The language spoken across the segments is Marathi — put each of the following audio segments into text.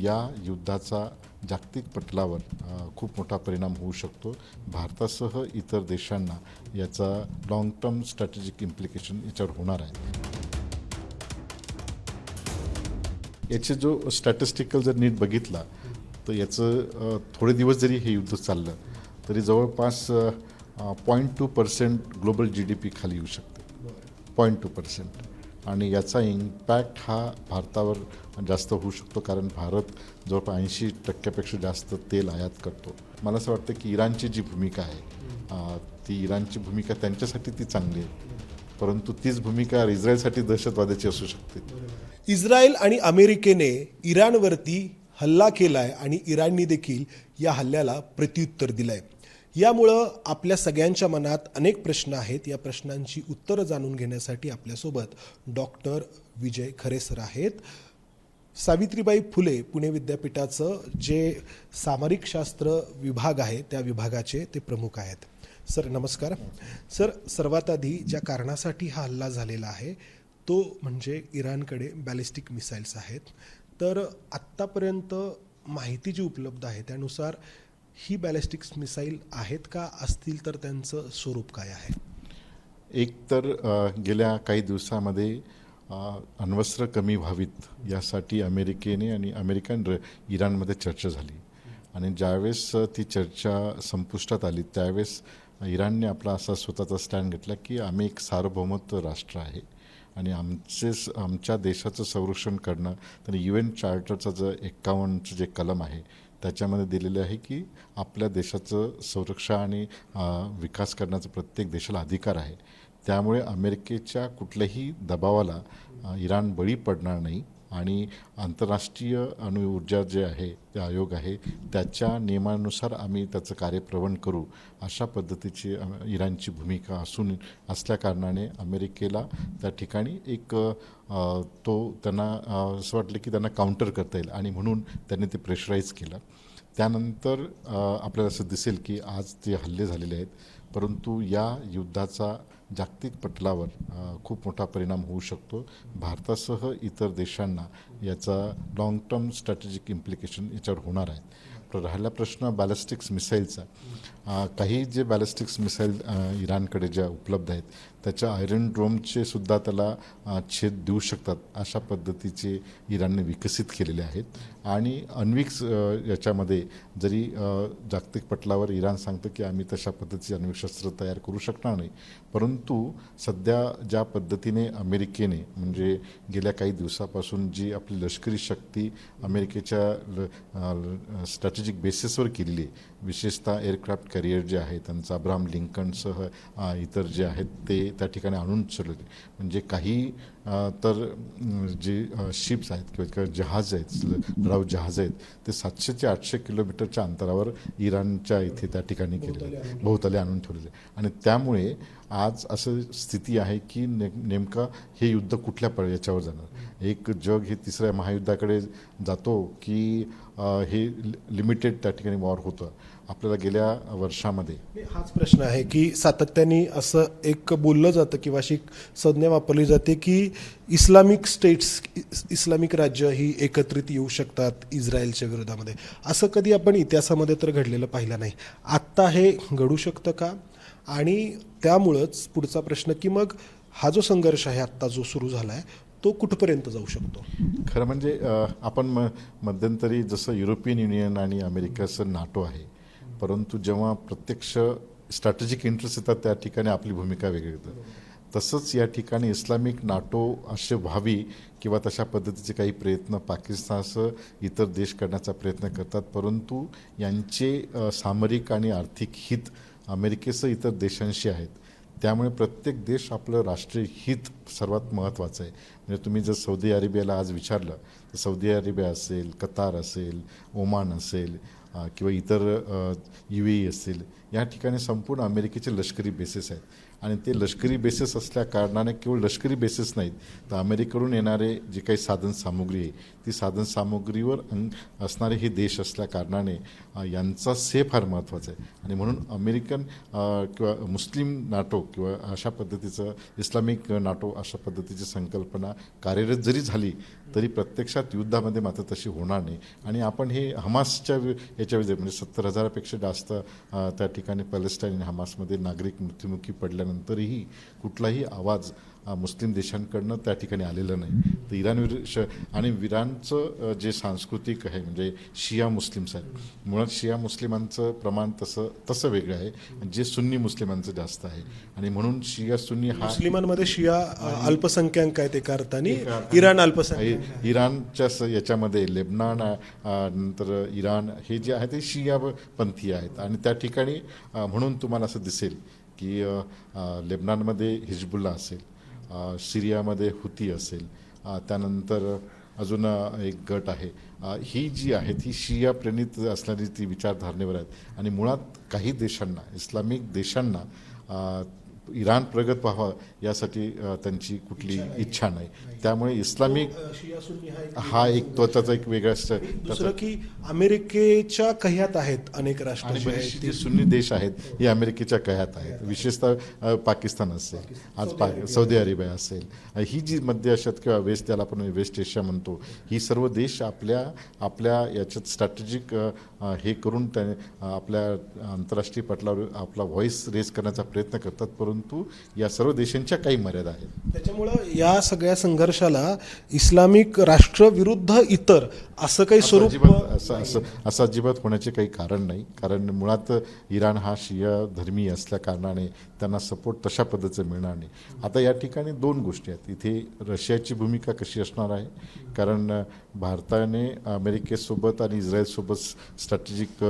या युद्धाचा जागतिक पटलावर खूप मोठा परिणाम होऊ शकतो. भारतासह इतर देशांना याचा लाँग टर्म स्ट्रॅटेजिक इम्प्लिकेशन याच्यावर होणार आहे. याचे जो स्टॅटिस्टिकल जर नीट बघितला तर याचं थोडे दिवस जरी हे युद्ध चाललं तरी जवळपास 0.2% ग्लोबल GDP खाली येऊ शकते. 0.2%. आणि याचा इम्पॅक्ट हा भारतावर जास्त होऊ शकतो, कारण भारत जवळपास 80% जास्त तेल आयात करतो. मला असं वाटतं की इराणची जी भूमिका आहे ती इराणची भूमिका त्यांच्यासाठी ती चांगली आहे, परंतु तीच भूमिका इस्रायलसाठी दहशतवादाची असू शकते. इस्रायल आणि अमेरिकेने इराणवरती हल्ला केलाय आणि इराणने देखील या हल्ल्याला प्रत्युत्तर दिलंय. यामुळं आपल्या सगळ्यांच्या मनात अनेक प्रश्न आहेत. या प्रश्नांची उत्तरं जाणून घेण्यासाठी आपल्यासोबत डॉक्टर विजय खरे सर आहेत. सावित्रीबाई फुले पुणे विद्यापीठाचं जे सामरिक शास्त्र विभाग आहे त्या विभागाचे ते प्रमुख आहेत. सर नमस्कार. सर, सर्वात आधी ज्या कारणासाठी हा हल्ला झालेला आहे तो म्हणजे इराणकडे बॅलिस्टिक मिसाईल्स आहेत. तर आत्तापर्यंत माहिती जी उपलब्ध आहे त्यानुसार ही बॅलिस्टिक मिसाईल आहेत का, असतील तर त्यांचं स्वरूप काय आहे? एक तर गेल्या काही दिवसामध्ये अण्वस्त्र कमी व्हावीत यासाठी अमेरिकेने आणि इराणमध्ये चर्चा झाली, आणि ज्यावेळेस ती चर्चा संपुष्टात आली त्यावेळेस इराणने आपला असा स्वतःचा स्टँड घेतला की आम्ही एक सार्वभौमत्व राष्ट्र आहे आणि आमच्या देशाचं संरक्षण करणं. त्यांनी UN चार्टरचं जे 51चं जे कलम आहे त्याच्यामध्ये दिलेले आहे की आपल्या देशाचं संरक्षण आणि विकास करण्याचा प्रत्येक देशाला अधिकार आहे. त्यामुळे अमेरिकेच्या कुठल्याही दबावाला इराण बळी पडणार नाही, आणि आंतरराष्ट्रीय अणुऊर्जा जे आहे ते आयोग आहे त्याच्या नियमानुसार आम्ही त्याचं कार्यप्रवण करू, अशा पद्धतीची इराणची भूमिका असल्या कारणाने अमेरिकेला त्या ठिकाणी एक त्यांना असं वाटलं की त्यांना काउंटर करता येईल, आणि म्हणून त्यांनी ते प्रेशराईज केलं. त्यानंतर आपल्याला असं दिसेल की आज ते हल्ले झालेले आहेत, परंतु या युद्धाचा जागतिक पटलावर खूप मोठा परिणाम होऊ शकतो. भारतासह इतर देशांना याचा लाँग टर्म स्ट्रॅटेजिक इम्प्लिकेशन याच्यावर होणार आहे. राहिला प्रश्न बॅलिस्टिक्स मिसाईलचा. काही जे बॅलिस्टिक्स मिसाईल इराणकडे ज्या उपलब्ध आहेत त्याच्या आयरन ड्रोमचे सुद्धा त्याला छेद देऊ शकतात, अशा पद्धतीचे इराणने विकसित केलेले आहेत. आणि आण्विक याच्यामध्ये जरी जागतिक पटलावर इराण सांगतं की आम्ही तशा पद्धतीचे आण्विक शस्त्र तयार करू शकणार नाही, परंतु सध्या ज्या पद्धतीने अमेरिकेने म्हणजे गेल्या काही दिवसापासून जी आपली लष्करी शक्ती अमेरिकेच्या स्ट्रॅटेजिक बेसिसवर केलेली आहे, विशेषतः एअरक्राफ्ट कॅरियर जे आहे त्यांचा अब्राहम लिंकनसह इतर जे आहेत ते त्या ठिकाणी आणून ठेवलेले, म्हणजे काही तर जे शिप्स आहेत किंवा जहाज आहेत, लढाऊ जहाज आहेत, ते 700 ते 800 किलोमीटरच्या अंतरावर इराणच्या इथे त्या ठिकाणी केलेले, भोवताली आणून ठेवलेले. आणि त्यामुळे आज असं स्थिती आहे की नेमकं हे युद्ध कुठल्या याच्यावर जाणार. एक जग हे तिसऱ्या महायुद्धाकडे जातो की हे लिमिटेड त्या ठिकाणी वॉर होतं. आपल्याला गेल्या वर्षामध्ये हाच प्रश्न आहे की सातत्याने असं एक बोललं जातं किंवा अशी संज्ञा वापरली जाते की इस्लामिक स्टेट्स, इस्लामिक राज्य ही एकत्रित येऊ शकतात इस्रायलच्या विरोधामध्ये. असं कधी आपण इतिहासामध्ये तर घडलेलं पाहिलं नाही. आत्ता हे घडू शकतं का? आणि त्यामुळंच पुढचा प्रश्न की मग हा जो संघर्ष आहे आत्ता जो सुरू झाला आहे तो कुठपर्यंत जाऊ शकतो? खरं म्हणजे आपण मध्यंतरी जसं युरोपियन युनियन आणि अमेरिकेचं नाटो आहे, परंतु जेव्हा प्रत्यक्ष स्ट्रॅटेजिक इंटरेस्ट येतात त्या ठिकाणी आपली भूमिका वेगळी होतं. तसंच या ठिकाणी इस्लामिक नाटो असे व्हावी किंवा तशा पद्धतीचे काही प्रयत्न पाकिस्तानसह इतर देश करण्याचा प्रयत्न करतात, परंतु यांचे सामरिक आणि आर्थिक हित अमेरिकेसह इतर देशांशी आहेत. त्यामुळे प्रत्येक देश आपलं राष्ट्रीय हित सर्वात महत्त्वाचं आहे. म्हणजे तुम्ही जर सौदी अरेबियाला आज विचारलं तर सौदी अरेबिया असेल, कतार असेल, ओमान असेल किंवा इतर UAE असेल, या ठिकाणी संपूर्ण अमेरिकेचे लष्करी बेसेस आहेत. आणि ते लष्करी बेसेस असल्या कारणाने केवळ लष्करी बेसेस नाहीत तर अमेरिकेकडून येणारे जे काही साधनसामुग्री आहे ती साधनसामुग्रीवर असणारे हे देश असल्या कारणाने यांचा सेफ फार महत्त्वाचा आहे. आणि म्हणून अमेरिकन किंवा मुस्लिम नाटो किंवा अशा पद्धतीचं इस्लामिक नाटो अशा पद्धतीची संकल्पना कार्यरत जरी झाली तरी प्रत्यक्षात युद्धामध्ये मात्र तशी होणार नाही. आणि आपण हे हमासच्या याच्या म्हणजे 70,000पेक्षा जास्त त्या ठिकाणी पॅलेस्टाईन आणि हमासमध्ये नागरिक मृत्युमुखी पडल्यानंतरही कुठलाही आवाज मुस्लिम देशांकडनं त्या ठिकाणी आलेलं नाही. तर आणि इराणचं जे सांस्कृतिक आहे म्हणजे शिया मुस्लिम्स आहेत, मुळात शिया मुस्लिमांचं प्रमाण तसं वेगळं आहे, जे सुन्नी मुस्लिमांचं जास्त आहे. आणि म्हणून शिया सुन्नी हा मुस्लिमांमध्ये शिया अल्पसंख्याक आहेत एका अर्थाने, इराण अल्पसंख्याक. इराणच्या याच्यामध्ये लेबनान नंतर इराण हे जे आहे ते शिया पंथीय आहेत. आणि त्या ठिकाणी म्हणून तुम्हाला असं दिसेल की लेबनानमध्ये हिजबुल्ला असेल, सिरियामध्ये हुती असेल, त्यानंतर अजून एक गट आहे, ही जी आहेत ही शिया प्रणित असणारी ती विचारधारणेवर आहेत. आणि मुळात काही देशांना, इस्लामिक देशांना इराण प्रगत व्हावा यासाठी त्यांची कुठली इच्छा नाही. त्यामुळे इस्लामिक हा एक त्याचा एक वेगळा दुसरं की अमेरिकेच्या कह्यात आहेत अनेक राष्ट्र आणि जे बरेचसे आहेत जे सुन्नी देश आहेत हे अमेरिकेच्या कह्यात आहेत. विशेषतः पाकिस्तान असेल, आज सौदी अरेबिया असेल, ही जी मध्य आशियात किंवा वेस्ट, ज्याला आपण वेस्ट एशिया म्हणतो, ही सर्व देश आपल्या याच्यात स्ट्रॅटेजिक हे करून आपल्या आंतरराष्ट्रीय पटलावर आपला व्हॉइस रेज करण्याचा प्रयत्न करतात. परंतु या सर्व देशांच्या काही मर्यादा आहेत. त्याच्यामुळं या सगळ्या संघर्षाला इस्लामिक राष्ट्र विरुद्ध इतर असं काही स्वरूप असं अजिबात होण्याचे काही कारण नाही. कारण मुळात इराण हा शिया धर्मीय असल्या कारणाने त्यांना सपोर्ट तशा पद्धतीचं मिळणार नाही. आता या ठिकाणी दोन गोष्टी आहेत. इथे रशियाची भूमिका कशी असणार आहे, कारण भारताने अमेरिकेसोबत आणि इस्रायलसोबत स्ट्रॅटेजिक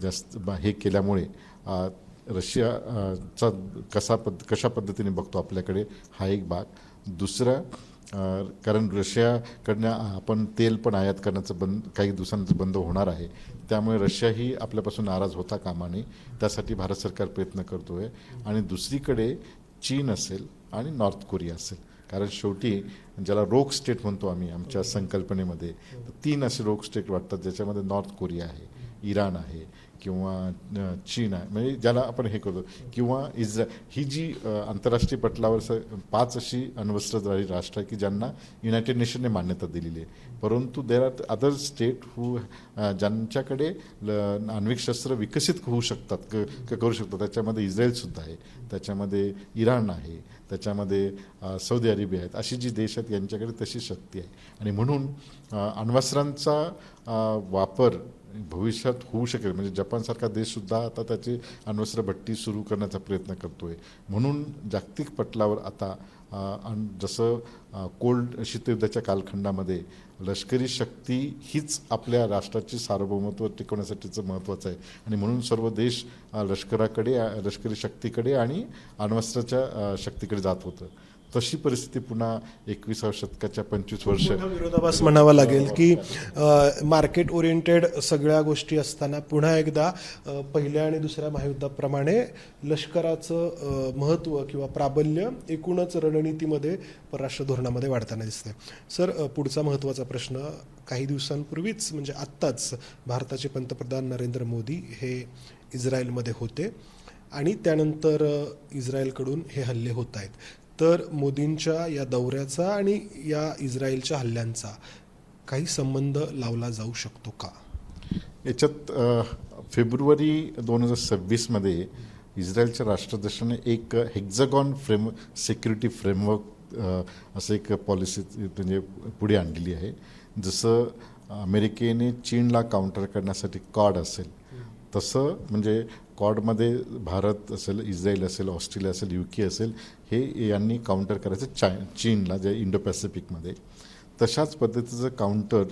जास्त हे केल्यामुळे रशियाचा कशा पद्धतीने बघतो आपल्याकडे, हा एक भाग. दुसरा, कारण रशियाकडनं आपण तेल पण आयात करण्याचं काही दिवसांचं बंद होणार आहे. त्यामुळे रशियाही आपल्यापासून नाराज होता कामा नये, त्यासाठी भारत सरकार प्रयत्न करतो आहे. आणि दुसरीकडे चीन असेल आणि नॉर्थ कोरिया असेल, कारण शेवटी ज्याला रोग स्टेट म्हणतो आम्ही आमच्या संकल्पनेमध्ये, तर 3 असे रोग स्टेट वाटतात, ज्याच्यामध्ये नॉर्थ कोरिया आहे, इराण आहे किंवा चीन आहे, म्हणजे ज्याला आपण हे करतो, किंवा ही जी आंतरराष्ट्रीय पटलावर 5 अशी अण्वस्त्रधारी राष्ट्र आहे की ज्यांना युनायटेड नेशनने मान्यता दिलेली आहे. परंतु देर आर अदर स्टेट ज्यांच्याकडे आण्विक शस्त्र विकसित होऊ शकतात, करू शकतात. त्याच्यामध्ये इस्रायलसुद्धा आहे, त्याच्यामध्ये इराण आहे, त्याच्यामध्ये सौदी अरेबिया आहेत. अशी जी देश आहेत यांच्याकडे तशी शक्ती आहे. आणि म्हणून अण्वस्त्रांचा वापर भविष्यात होऊ शकेल. म्हणजे जपानसारखा देशसुद्धा आता त्याची अण्वस्त्र भट्टी सुरू करण्याचा प्रयत्न करतो आहे. म्हणून जागतिक पटलावर आता जसं कोल्ड शीतयुद्धाच्या कालखंडामध्ये लष्करी शक्ती हीच आपल्या राष्ट्राची सार्वभौमत्व टिकवण्यासाठीचं महत्त्वाचं आहे. आणि म्हणून सर्व देश लष्करी शक्तीकडे आणि अण्वस्त्राच्या शक्तीकडे जात होतं. तशी परिस्थिती पुन्हा 21व्या शतकाच्या 25 वर्ष विरोधाभास म्हणावा लागेल की मार्केट ओरिएंटेड सगळ्या गोष्टी असताना पुन्हा एकदा पहिल्या आणि दुसऱ्या महायुद्धाप्रमाणे लष्कराचं महत्त्व किंवा प्राबल्य एकूणच रणनीतीमध्ये, परराष्ट्र धोरणामध्ये वाढताना दिसते. सर, पुढचा महत्त्वाचा प्रश्न, काही दिवसांपूर्वीच म्हणजे आत्ताच भारताचे पंतप्रधान नरेंद्र मोदी हे इस्रायलमध्ये होते आणि त्यानंतर इस्रायलकडून हे हल्ले होत आहेत. तर मोदींच्या या दौऱ्याचा आणि या इस्रायलच्या हल्ल्यांचा काही संबंध लावला जाऊ शकतो का? याच्यात फेब्रुवारी 2026मध्ये इस्रायलच्या राष्ट्राध्यक्षाने एक हेक्झागॉन सिक्युरिटी फ्रेमवर्क असं एक पॉलिसी म्हणजे पुढे आणलेली आहे. जसं अमेरिकेने चीनला काउंटर करण्यासाठी कॉड असेल, तसं म्हणजे कॉडमध्ये भारत असेल, इस्रायल असेल, ऑस्ट्रेलिया असेल, UK असेल, हे यांनी काउंटर करायचं चीनला, जे इंडो पॅसिफिकमध्ये. तशाच पद्धतीचं काउंटर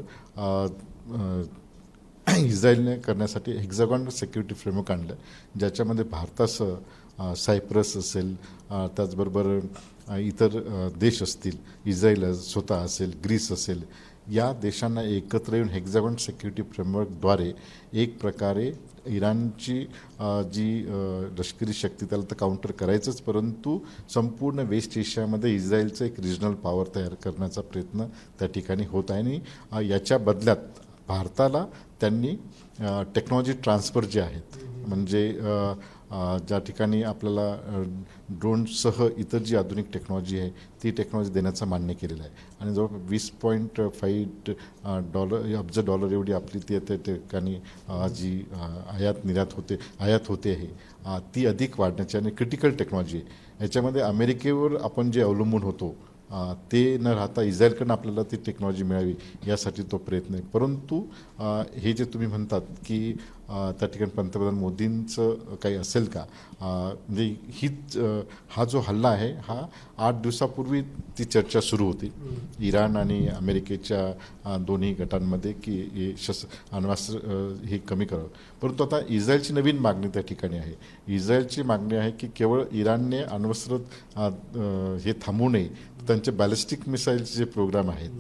इस्रायलने करण्यासाठी हेक्झागॉन सिक्युरिटी फ्रेमवर्क आणलं, ज्याच्यामध्ये भारतासह सायप्रस असेल, त्याचबरोबर इतर देश असतील, इस्रायल स्वतः असेल, ग्रीस असेल, या देशांना एकत्र येऊन हेक्झागॉन सिक्युरिटी फ्रेमवर्कद्वारे एक प्रकारे इराणची जी लष्करी शक्ती, त्याला तर काउंटर करायचंच, परंतु संपूर्ण वेस्ट एशियामध्ये इस्रायलचं एक रिजनल पॉवर तयार करण्याचा प्रयत्न त्या ठिकाणी होत आहे. आणि याच्या बदल्यात भारताला त्यांनी टेक्नॉलॉजी ट्रान्सफर जे आहेत, म्हणजे ज्या ठिकाणी आपल्याला ड्रोनसह इतर जी आधुनिक टेक्नॉलॉजी आहे ती टेक्नॉलॉजी देण्याचं मान्य केलेलं आहे आणि जवळ $20.5 अब्ज एवढी आपली त्या ठिकाणी जी आयात होते आहे ती अधिक वाढण्याची आणि क्रिटिकल टेक्नॉलॉजी आहे. याच्यामध्ये अमेरिकेवर आपण जे अवलंबून होतो ते न राहता इस्रायलकडून आपल्याला ती टेक्नॉलॉजी मिळावी यासाठी तो प्रयत्न आहे. परंतु हे जे तुम्ही म्हणतात की त्या ठिकाणी पंतप्रधान मोदींचं काही असेल का, म्हणजे हा जो हल्ला आहे हा 8 दिवसापूर्वी ती चर्चा सुरू होती इराण आणि अमेरिकेच्या दोन्ही गटांमध्ये की हे अण्वस्त्र हे कमी करावं. परंतु आता इस्रायलची नवीन मागणी त्या ठिकाणी आहे. इस्रायलची मागणी आहे की केवळ इराणने अण्वस्त्र हे थांबवू नये, त्यांचे बॅलिस्टिक मिसाईलचे जे प्रोग्राम आहेत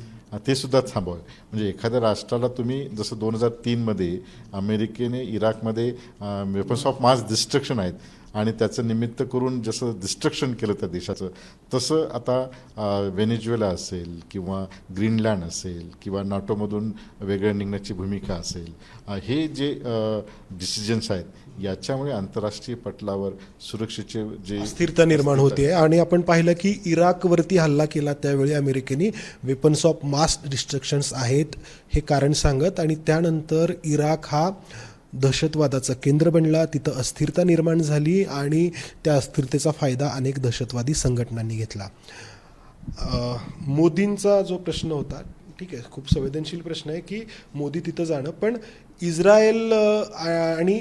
ते सुद्धा थांबवावे. म्हणजे एखाद्या राष्ट्राला तुम्ही जसं 2003मध्ये अमेरिकेने इराकमध्ये वेपन्स ऑफ मास डिस्ट्रक्शन आहेत आणि त्याचं निमित्त करून जसं डिस्ट्रक्शन केलं त्या देशाचं, तसं आता व्हेनेझुएला असेल किंवा ग्रीनलँड असेल किंवा नाटोमधून वेगळ्या निघण्याची भूमिका असेल, हे जे डिसिजन्स आहेत याच्यामुळे आंतरराष्ट्रीय पटलावर सुरक्षेचे जे अस्थिरता निर्माण होते. आणि आपण पाहिलं की इराकवरती हल्ला केला त्यावेळी अमेरिकेने वेपन्स ऑफ मास डिस्ट्रक्शन्स आहेत हे कारण सांगत, आणि त्यानंतर इराक हा दहशतवादाचं केंद्र बनला, तिथं अस्थिरता निर्माण झाली आणि त्या अस्थिरतेचा फायदा अनेक दहशतवादी संघटनांनी घेतला. मोदींचा जो प्रश्न होता, ठीक आहे, खूप संवेदनशील प्रश्न आहे की मोदी तिथं जाणं, पण इस्रायल आणि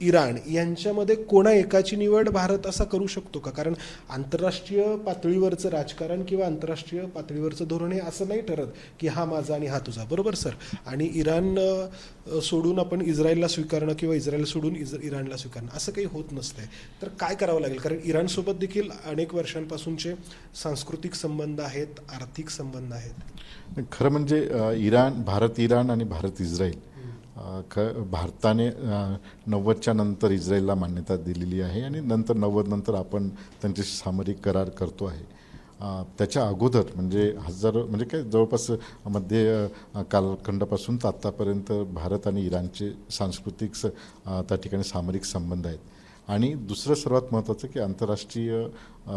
इराण यांच्यामध्ये कोणा एकाची निवड भारत असा करू शकतो का? कारण आंतरराष्ट्रीय पातळीवरचं राजकारण किंवा आंतरराष्ट्रीय पातळीवरचं धोरण हे असं नाही ठरत की हा माझा आणि हा तुझा, बरोबर सर? आणि इराण सोडून आपण इस्रायलला स्वीकारणं किंवा इस्रायल सोडून इराणला स्वीकारणं असं काही होत नसतंय. तर काय करावं लागेल? कारण इराणसोबत देखील अनेक वर्षांपासूनचे सांस्कृतिक संबंध आहेत, आर्थिक संबंध आहेत. खरं म्हणजे भारत इराण आणि भारत इस्रायल, भारताने 90च्या नंतर इस्रायलला मान्यता दिलेली आहे आणि नंतर 90 नंतर आपण त्यांच्याशी सामरिक करार करतो आहे. त्याच्या अगोदर म्हणजे काय जवळपास मध्य कालखंडापासून आत्तापर्यंत भारत आणि इराणचे सांस्कृतिक त्या ठिकाणी सामरिक संबंध आहेत. आणि दुसरं सर्वात महत्त्वाचं की आंतरराष्ट्रीय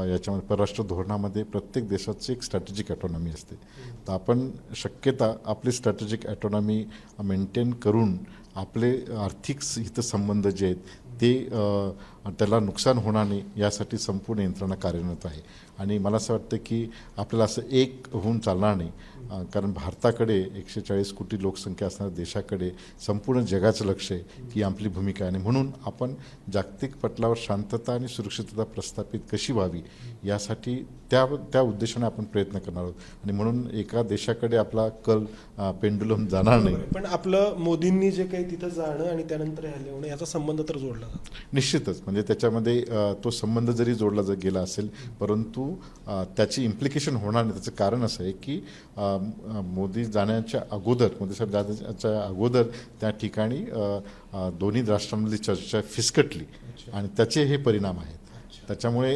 याच्यामध्ये परराष्ट्र धोरणामध्ये प्रत्येक देशाची एक स्ट्रॅटेजिक ॲटॉनॉमी असते. तर आपण शक्यता आपली स्ट्रॅटेजिक ॲटॉनॉमी मेंटेन करून आपले आर्थिक हितसंबंध जे आहेत ते त्याला नुकसान होणार नाही यासाठी संपूर्ण यंत्रणा कार्यरत आहे. आणि मला असं वाटतं की आपल्याला असं एक होऊन चालणार नाही, कारण भारताकडे 140 कोटी लोकसंख्या असणाऱ्या देशाकडे संपूर्ण जगाचं लक्ष आहे की आपली भूमिका आहे. आणि म्हणून आपण जागतिक पटलावर शांतता आणि सुरक्षितता प्रस्थापित कशी व्हावी यासाठी त्या उद्देशाने आपण प्रयत्न करणार आहोत. आणि म्हणून एका देशाकडे आपला कल पेंडुलम जाणार नाही. पण आपलं मोदींनी जे काही तिथं जाणं आणि त्यानंतर हल्ले होणं याचा संबंध तर जोडला जातो निश्चितच. म्हणजे त्याच्यामध्ये तो संबंध जरी जोडला गेला असेल, परंतु त्याची इम्प्लिकेशन होणार नाही. त्याचं कारण असं आहे की मोदी जाण्याच्या अगोदर, मोदी साहेब जाण्याच्या अगोदर त्या ठिकाणी दोन्ही राष्ट्रांमधली चर्चा फिसकटली आणि त्याचे हे परिणाम आहेत. त्याच्यामुळे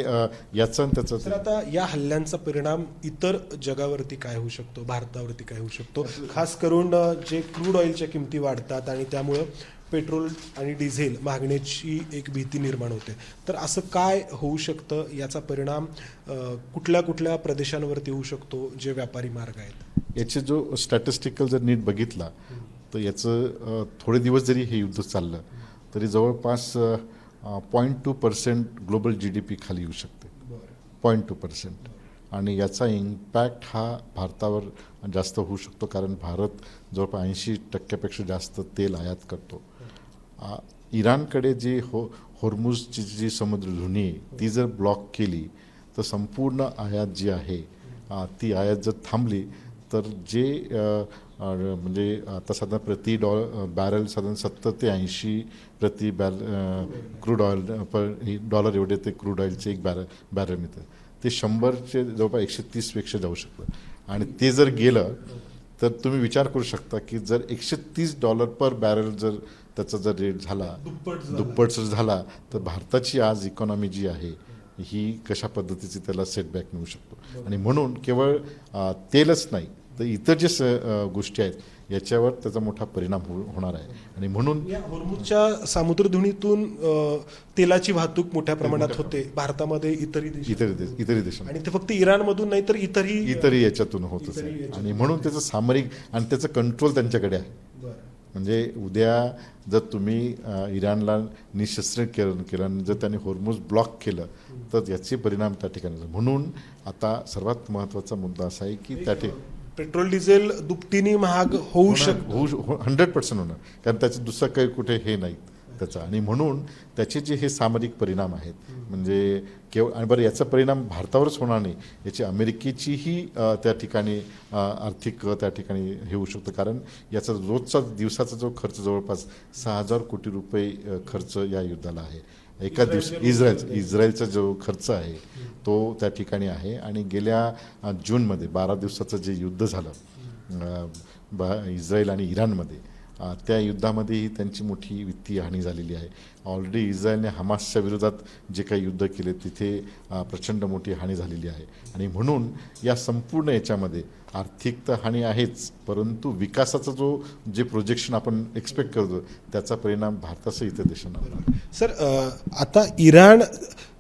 याचं त्याचं. तर आता या हल्ल्यांचा परिणाम इतर जगावरती काय होऊ शकतो, भारतावरती काय होऊ शकतो? खास करून जे क्रूड ऑइलच्या किमती वाढतात आणि त्यामुळं पेट्रोल आणि डिझेल मागण्याची एक भीती निर्माण होते. तर असं काय होऊ शकतं? याचा परिणाम कुठल्या कुठल्या प्रदेशांवरती होऊ शकतो जे व्यापारी मार्ग आहेत? याचे जो स्टॅटिस्टिकल जर नीट बघितला तर याचं थोडे दिवस जरी हे युद्ध चाललं तरी जवळपास 0.2% ग्लोबल GDP खाली येऊ शकते. 0.2%. आणि याचा इम्पॅक्ट हा भारतावर जास्त होऊ शकतो, कारण भारत जवळपास 80% जास्त तेल आयात करतो. इराणकडे जी होर्मुझची जी समुद्रधुनी आहे ती जर ब्लॉक केली तर संपूर्ण आयात जी आहे ती आयात जर थांबली तर जे म्हणजे आता साधारण बॅरल साधारण 70 ते 80 प्रति क्रूड ऑइल डॉलर एवढे ते क्रूड ऑइलचे एक बॅरल मिळतं. ते 100चे जवळपास 130पेक्षा जाऊ शकतं. आणि ते जर गेलं तर तुम्ही विचार करू शकता की जर $130 पर बॅरल जर त्याचा जर रेट झाला, दुप्पट जर झाला, तर भारताची आज इकॉनॉमी जी आहे ही कशा पद्धतीची त्याला सेटबॅक मिळू शकतो. आणि म्हणून केवळ तेलच नाही तर इतर जे गोष्टी आहेत याच्यावर त्याचा मोठा परिणाम होणार आहे. आणि म्हणून या होर्मुझच्या सामुद्रधुनीतून तेलाची वाहतूक मोठ्या प्रमाणात होते भारतामध्ये इतरही देशांना आणि ते फक्त इराणमधून नाही तर इतरही याच्यातून होतच आहे. आणि म्हणून त्याचं सामरिक आणि त्याचं कंट्रोल त्यांच्याकडे आहे. म्हणजे उद्या जर तुम्ही इराणला निशस्त्र केलं आणि जर त्यांनी होर्मुझ ब्लॉक केलं तर याचे परिणाम त्या ठिकाणी. म्हणून आता सर्वात महत्त्वाचा मुद्दा असा आहे की त्या ठिकाणी पेट्रोल डिझेल दुपटीने महाग होऊ शकतो. 100% होणार, कारण त्याचं दुसरं काही कुठे हे नाही त्याचा. आणि म्हणून त्याचे जे हे सामरिक परिणाम आहेत म्हणजे केवळ, आणि बरं याचा परिणाम भारतावरच होणार नाही, याची अमेरिकेचीही त्या ठिकाणी आर्थिक त्या ठिकाणी हे होऊ शकतं. कारण याचा रोजचा दिवसाचा जो खर्च जवळपास 6,000 कोटी रुपये खर्च या युद्धाला आहे. एका इस्रायलचा जो खर्च आहे तो त्या ठिकाणी आहे. आणि गेल्या जूनमध्ये 12 दिवसाचं जे युद्ध झालं इस्रायल आणि इराणमध्ये, त्या युद्धामध्येही त्यांची मोठी वित्तीय हानी झालेली आहे. ऑलरेडी इस्रायलने हमासच्या विरोधात जे काही युद्ध केले तिथे प्रचंड मोठी हानी झालेली आहे. आणि म्हणून या संपूर्ण याच्यामध्ये आर्थिक तर हानी आहेच, परंतु विकासाचा जे प्रोजेक्शन आपण एक्सपेक्ट करतो त्याचा परिणाम भारतासह इतर देशांना होणार. सर, आता इराण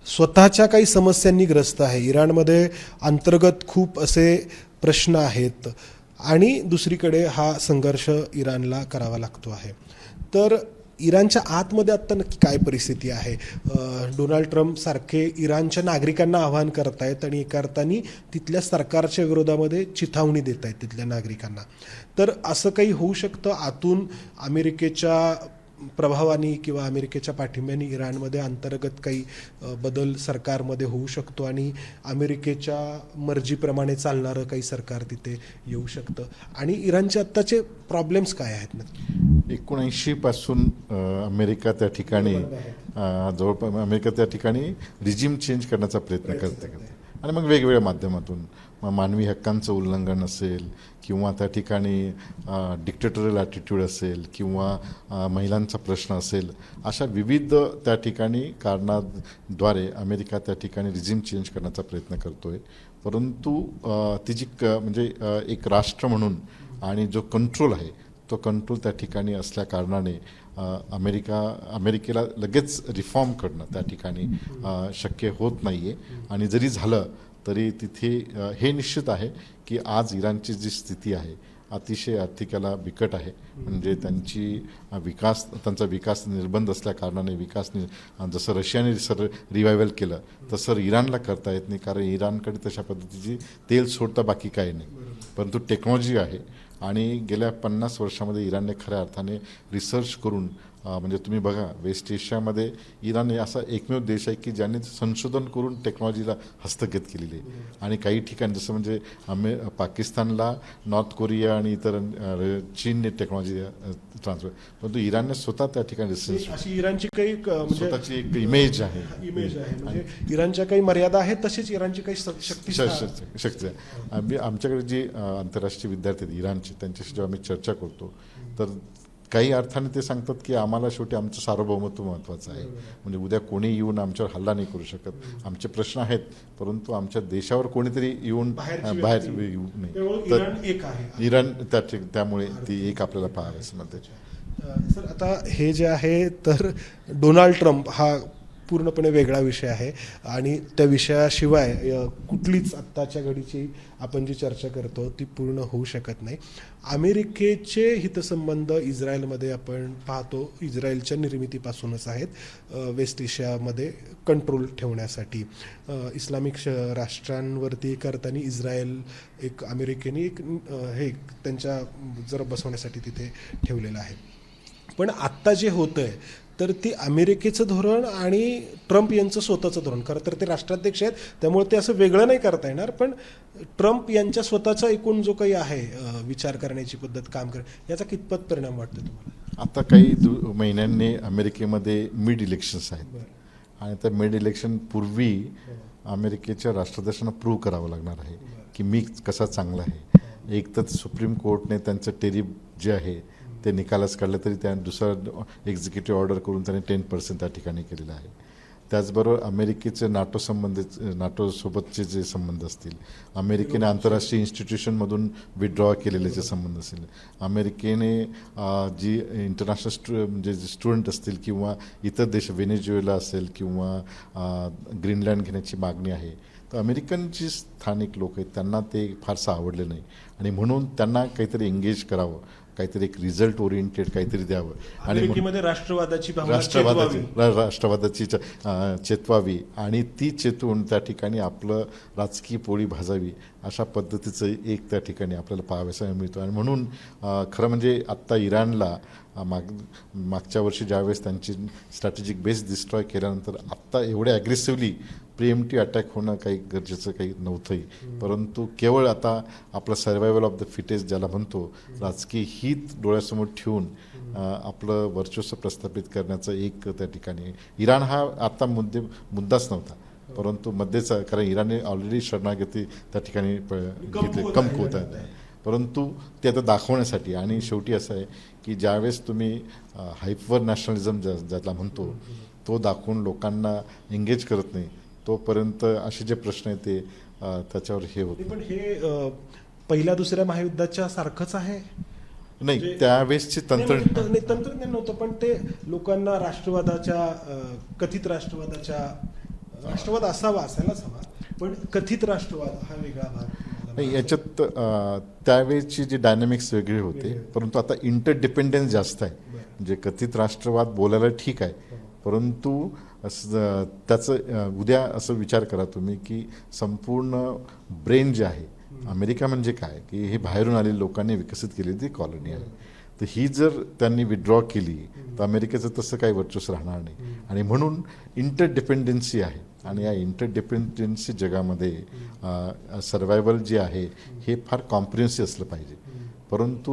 स्वतःच्या काही समस्यांनी ग्रस्त आहे. इराणमध्ये अंतर्गत खूप असे प्रश्न आहेत आणि दुसरीकडे हा संघर्ष इराणला करावा लागतो आहे. तर इराणच्या आतमध्ये आत्ता नक्की काय परिस्थिती आहे? डोनाल्ड ट्रम्प सारखे इराणच्या नागरिकांना आवाहन करतायत आणि एका अर्थाने तिथल्या सरकारच्या विरोधामध्ये चिथावणी देत आहेत तिथल्या नागरिकांना. तर असं काही होऊ शकतं आतून अमेरिकेच्या प्रभावाने किंवा अमेरिकेच्या पाठिंब्याने इराणमध्ये अंतर्गत काही बदल सरकारमध्ये होऊ शकतो आणि अमेरिकेच्या मर्जीप्रमाणे चालणारं काही सरकार तिथे येऊ शकतं. आणि इराणचे आत्ताचे प्रॉब्लेम्स काय आहेत नक्की? 1979 पासून अमेरिका त्या ठिकाणी जवळपास अमेरिका त्या ठिकाणी रिजिम चेंज करण्याचा प्रयत्न करते आणि मग वेगवेगळ्या माध्यमातून मानवी हक्कांचं उल्लंघन असेल किंवा त्या ठिकाणी डिक्टेटोरियल ॲटिट्यूड असेल किंवा महिलांचा प्रश्न असेल, अशा विविध त्या ठिकाणी कारणाद्वारे अमेरिका त्या ठिकाणी रिजिम चेंज करण्याचा प्रयत्न करतो आहे. परंतु तिची म्हणजे एक राष्ट्र म्हणून आणि जो कंट्रोल आहे तो कंट्रोल त्या ठिकाणी असल्या कारणाने अमेरिकेला लगेच रिफॉर्म करणं त्या ठिकाणी शक्य होत नाही आहे. आणि जरी झालं तरी तिथे हे निश्चित आहे की आज इराणची जी स्थिती आहे अतिशय आर्थिकाला बिकट आहे. म्हणजे त्यांचा विकास निर्बंध असल्या कारणाने जसं रशियाने रिवायवल केलं तसं इराणला करता येत नाही, कारण इराणकडे तशा पद्धतीची तेल सोडता बाकी काही नाही. परंतु टेक्नॉलॉजी आहे आणि गेल्या 50 वर्षामध्ये इराणने खऱ्या अर्थाने रिसर्च करून म्हणजे तुम्ही बघा वेस्ट एशियामध्ये इराण हे असा एकमेव देश आहे की ज्यांनी संशोधन करून टेक्नॉलॉजीला हस्तगत केलेली आहे. आणि काही ठिकाणी जसं म्हणजे पाकिस्तानला नॉर्थ कोरिया आणि इतर चीनने टेक्नॉलॉजी ट्रान्सफर, परंतु इराणने स्वतः त्या ठिकाणी रिसर्च, अशी इराणची काही स्वतःची एक इमेज आहे. म्हणजे इराणच्या काही मर्यादा आहेत तसेच इराणची काही शक्ती आहे. आमच्याकडे जे आंतरराष्ट्रीय विद्यार्थी आहेत इराणचे, त्यांच्याशी जेव्हा आम्ही चर्चा करतो तर काही अर्थाने ते सांगतात की आम्हाला शेवटी आमचं सार्वभौमत्व महत्त्वाचं आहे. म्हणजे उद्या कोणी येऊन आमच्यावर हल्ला नाही करू शकत. आमचे प्रश्न आहेत परंतु आमच्या देशावर कोणीतरी येऊन बाहेर येऊ नये. तर इराण त्यामुळे ती एक आपल्याला पाहावयास म्हणते. सर, आता हे जे आहे तर डोनाल्ड ट्रम्प हा पूर्णपणे वेगळा विषय आहे आणि त्या विषयाशिवाय कुठलीच आत्ताच्या घडीची आपण जी चर्चा करतो ती पूर्ण होऊ शकत नाही. अमेरिकेचे हितसंबंध इस्रायलमध्ये आपण पाहतो इस्रायलच्या निर्मितीपासूनच आहेत. वेस्ट एशियामध्ये कंट्रोल ठेवण्यासाठी इस्लामिक राष्ट्रांवरती करताना इस्रायल एक अमेरिकेने हे त्यांच्या जर बसवण्यासाठी तिथे ठेवलेलं आहे. पण आत्ता जे होतं आहे तर ती अमेरिकेचं धोरण आणि ट्रम्प यांचं स्वतःचं धोरण, खरं तर ते राष्ट्राध्यक्ष आहेत त्यामुळे ते असं वेगळं नाही करता येणार, पण ट्रम्प यांच्या स्वतःचा एकूण जो काही आहे विचार करण्याची पद्धत, काम याचा कितपत परिणाम वाटतो तुम्हाला? आता काही महिन्यांनी अमेरिकेमध्ये मिड इलेक्शन्स आहेत आणि त्या मिड इलेक्शन पूर्वी अमेरिकेच्या राष्ट्राध्यक्षांना प्रूव्ह करावं लागणार आहे की मी कसा चांगला आहे. एक तर सुप्रीम कोर्टने त्यांचं टेरिफ जे आहे ते निकालाच काढलं तरी त्या दुसरा एक्झिक्युटिव्ह ऑर्डर करून त्याने 10% त्या ठिकाणी केलेलं आहे. त्याचबरोबर अमेरिकेचे नाटोसोबतचे जे संबंध असतील, अमेरिकेने आंतरराष्ट्रीय इन्स्टिट्यूशनमधून विड्रॉ केलेले जे संबंध असतील, अमेरिकेने जी इंटरनॅशनल म्हणजे स्टुडंट असतील किंवा इतर देश व्हेनेझुएला असेल किंवा ग्रीनलँड घेण्याची मागणी आहे, तर अमेरिकन जी स्थानिक लोक आहेत त्यांना ते फारसं आवडले नाही आणि म्हणून त्यांना काहीतरी एंगेज करावं, काहीतरी एक रिझल्ट ओरिएंटेड काहीतरी द्यावं आणि अमेरिकेमध्ये राष्ट्रवादाची भावना चेतवावी. राष्ट्रवादाची चेतवावी आणि ती चेतवून त्या ठिकाणी आपलं राजकीय पोळी भाजावी अशा पद्धतीचं एक त्या ठिकाणी आपल्याला पाहावयास मिळतं. आणि म्हणून खरं म्हणजे आत्ता इराणला मागच्या वर्षी ज्यावेळेस त्यांची स्ट्रॅटेजिक बेस डिस्ट्रॉय केल्यानंतर आत्ता एवढ्या ॲग्रेसिव्हली प्रिएम्प्टिव्ह अटॅक होणं काही गरजेचं काही नव्हतंही, परंतु केवळ आता आपलं सर्वायवल ऑफ द फिटेस्ट ज्याला म्हणतो, राजकीय हित डोळ्यासमोर ठेवून आपलं वर्चस्व प्रस्थापित करण्याचं एक त्या ठिकाणी इराण हा आता मुद्दाच नव्हता, परंतु मध्येचा, कारण इराणने ऑलरेडी शरणागती त्या ठिकाणी घेतली, कमकुवत आहे, परंतु ते आता दाखवण्यासाठी. आणि शेवटी असं आहे की ज्यावेळेस तुम्ही हायपर नॅशनलिझम ज्याला म्हणतो तो दाखवून लोकांना एंगेज करत नाही, तोपर्यंत असे जे प्रश्न आहेत ते त्याच्यावर हे होते. पण हे पहिल्या दुसऱ्या महायुद्धाच्या सारखंच आहे. नाही, त्यावेळेसची तंत्रज्ञान नव्हतं, पण ते लोकांना कथित राष्ट्रवाद असायलाच हवा, पण कथित राष्ट्रवाद हा वेगळा भाग. नाही, याच्यात त्यावेळेची जी डायनॅमिक्स वेगळे होते, परंतु आता इंटरडिपेंडन्स जास्त आहे. म्हणजे कथित राष्ट्रवाद बोलायला ठीक आहे, परंतु त्याचं उद्या असं विचार करा तुम्ही की संपूर्ण ब्रेन जे आहे, अमेरिका म्हणजे काय की हे बाहेरून आलेल्या लोकांनी विकसित केलेली ती कॉलनी आहे, तर ही जर त्यांनी विड्रॉ केली तर अमेरिकेचं तसं काही वर्चस्व राहणार नाही. आणि म्हणून इंटरडिपेंडन्सी आहे आणि या इंटरडिपेंडन्सी जगामध्ये सर्वायवल जे आहे हे फार कॉम्प्रिहेन्सिव्ह असलं पाहिजे. परंतु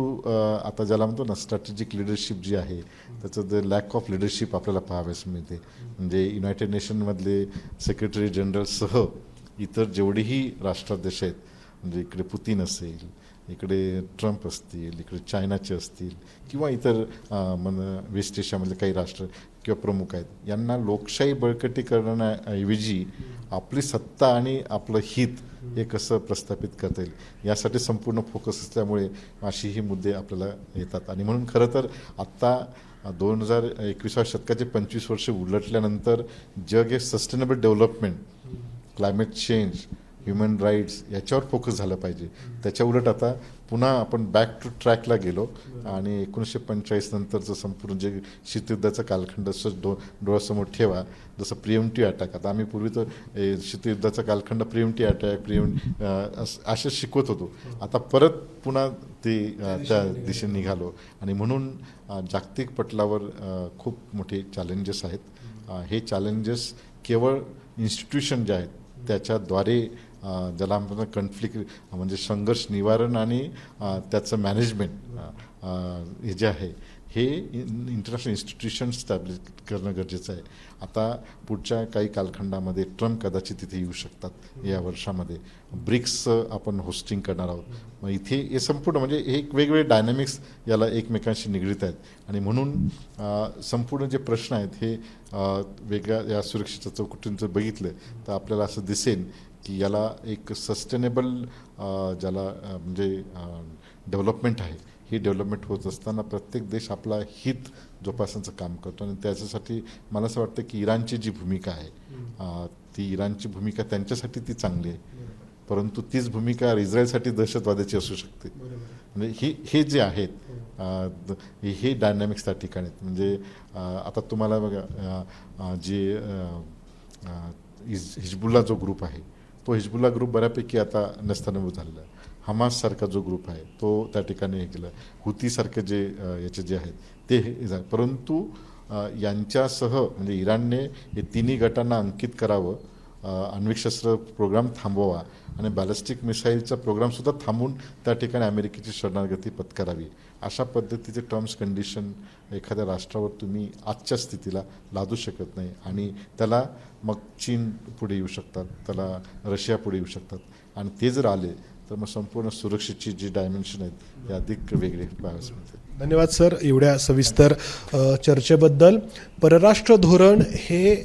आता ज्याला म्हणतो ना स्ट्रॅटेजिक लिडरशिप जी आहे त्याचं द लॅक ऑफ लिडरशिप आपल्याला पाहावयास मिळते. म्हणजे युनायटेड नेशनमधले सेक्रेटरी जनरलसह इतर जेवढेही राष्ट्राध्यक्ष आहेत, म्हणजे इकडे पुतीन असेल, इकडे ट्रम्प असतील, इकडे चायनाचे असतील किंवा इतर वेस्ट एशियामधले काही राष्ट्र किंवा प्रमुख आहेत, यांना लोकशाही बळकटी करण्याऐवजी आपली सत्ता आणि आपलं हित हे कसं प्रस्थापित करता येईल यासाठी संपूर्ण फोकस असल्यामुळे अशी ही मुद्दे आपल्याला येतात. आणि म्हणून खरं तर आत्ता 2021व्या शतकाचे 25 वर्ष उलटल्यानंतर जग हे sustainable development, climate change, human rights याच्यावर फोकस झालं पाहिजे. त्याच्या उलट आता पुन्हा आपण बॅक टू ट्रॅकला गेलो आणि 1945 नंतरचं संपूर्ण जे शीतयुद्धाचा कालखंड डोळ्यासमोर ठेवा, जसं प्रिएम्प्टिव्ह अटॅक. आता आम्ही पूर्वी तर शीतयुद्धाचा कालखंड प्रिएम्प्टिव्ह अटॅक असं शिकवत होतो, आता परत पुन्हा ते त्या दिशेने निघालो. आणि म्हणून जागतिक पटलावर खूप मोठे चॅलेंजेस आहेत. हे चॅलेंजेस केवळ इन्स्टिट्यूशन जे आहेत त्याच्याद्वारे ज्याला आपण कन्फ्लिक्ट म्हणजे संघर्ष निवारण आणि त्याचं मॅनेजमेंट हे जे आहे हे इंटरनॅशनल इन्स्टिट्यूशन स्टॅब्लिश करणं गरजेचं आहे. आता पुढच्या काही कालखंडामध्ये ट्रम्प कदाचित तिथे येऊ शकतात. या वर्षामध्ये ब्रिक्स आपण होस्टिंग करणार आहोत. मग इथे हे संपूर्ण म्हणजे हे एक वेगवेगळे डायनॅमिक्स याला एकमेकांशी निगडीत आहेत. आणि म्हणून संपूर्ण जे प्रश्न आहेत हे वेगळ्या या सुरक्षेच्या चौकटीतून जर बघितलं तर आपल्याला असं दिसेल की याला एक सस्टेनेबल ज्याला म्हणजे डेव्हलपमेंट आहे, ही डेव्हलपमेंट होत असताना प्रत्येक देश आपला हित जोपासण्याचं काम करतो. आणि त्याच्यासाठी मला असं वाटतं की इराणची जी भूमिका आहे ती इराणची भूमिका त्यांच्यासाठी ती चांगली आहे, परंतु तीच भूमिका इस्रायलसाठी दहशतवादाची असू शकते. म्हणजे हे जे आहेत हे डायनॅमिक्स त्या ठिकाणी आहेत. म्हणजे आता तुम्हाला बघा जे हिजबुल्ला जो ग्रुप आहे तो हिजबुल्ला ग्रुप बऱ्यापैकी आता नस्तनाबूत झालेला आहे. हमाससारखा जो ग्रुप आहे तो त्या ठिकाणी हे केला, हुतीसारखे जे याचे जे आहेत ते हे झाले. परंतु यांच्यासह म्हणजे इराणने हे तिन्ही गटांना अंकित करावं, अण्विकशस्त्र प्रोग्राम थांबवावा आणि बॅलिस्टिक मिसाईलचा प्रोग्रामसुद्धा थांबवून त्या ठिकाणी अमेरिकेची शरणागती पत्करावी. अशा पद्धतीचे टर्म्स कंडिशन एखाद्या राष्ट्रावर तुम्ही आजच्या स्थितीला लादू शकत नाही. आणि त्याला मग चीन पुढे येऊ शकतात, त्याला रशिया पुढे येऊ शकतात. आणि ते जर आले तर मग संपूर्ण सुरक्षेची जी डायमेन्शन आहेत ते अधिक वेगळे पाहायला मिळते. धन्यवाद सर एवढ्या सविस्तर चर्चेबद्दल. परराष्ट्र धोरण हे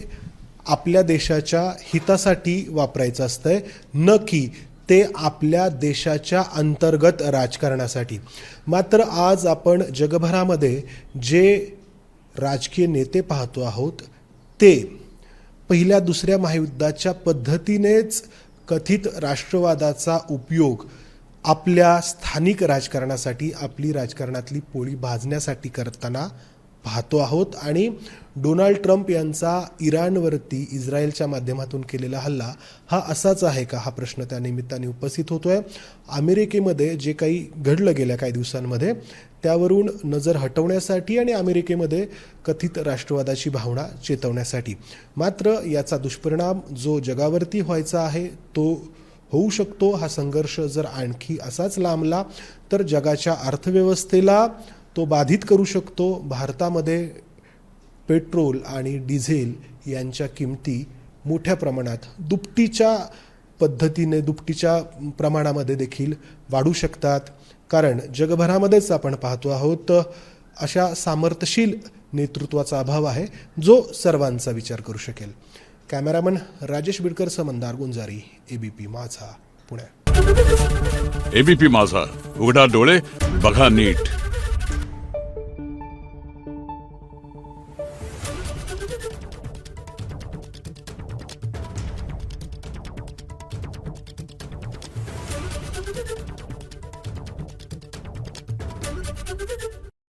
आपल्या देशाच्या हितासाठी वापरायचं असतंय, न की ते आपल्या देशाच्या अंतर्गत राजकारणासाठी. मात्र आज आपण जगभरामध्ये जे राजकीय नेते पाहतो आहोत ते पहिल्या दुसऱ्या महायुद्धाच्या पद्धतीनेच कथित राष्ट्रवादाचा उपयोग आपल्या स्थानिक राजकारणासाठी, आपली राजकारणातली पोळी भाजण्यासाठी करताना पाहतो आहोत. आणि डोनाल्ड ट्रम्प यांचा इराणवरती इस्रायलच्या माध्यमातून केलेला हल्ला हा असाच आहे का, हा प्रश्न त्या निमित्ताने उपस्थित होतोय. अमेरिकेमध्ये जे काही घडलं गेल्या काही दिवसांमध्ये त्यावरून नजर हटवण्यासाठी आणि अमेरिकेमध्ये कथित राष्ट्रवादाची भावना चेतवण्यासाठी. मात्र याचा दुष्परिणाम जो जगावरती व्हायचा आहे तो होऊ शकतो. हा संघर्ष जर आणखी असाच लांबला तर जगाच्या अर्थव्यवस्थेला तो बाधित करू शकतो. भारतामध्ये पेट्रोल आणि डिझेल यांच्या किमती मोठ्या प्रमाणात दुपटीच्या प्रमाणामध्ये देखील वाढू शकतात. कारण जगभरामध्येच आपण पाहतो आहोत अशा सामर्थ्यशील नेतृत्वाचा अभाव आहे जो सर्वांचा विचार करू शकेल. कॅमेरामन राजेश बिडकरसह मंदार गुंजारी, एबीपी माझा, पुणे. एबीपी माझा, उघडा डोळे बघा नीट.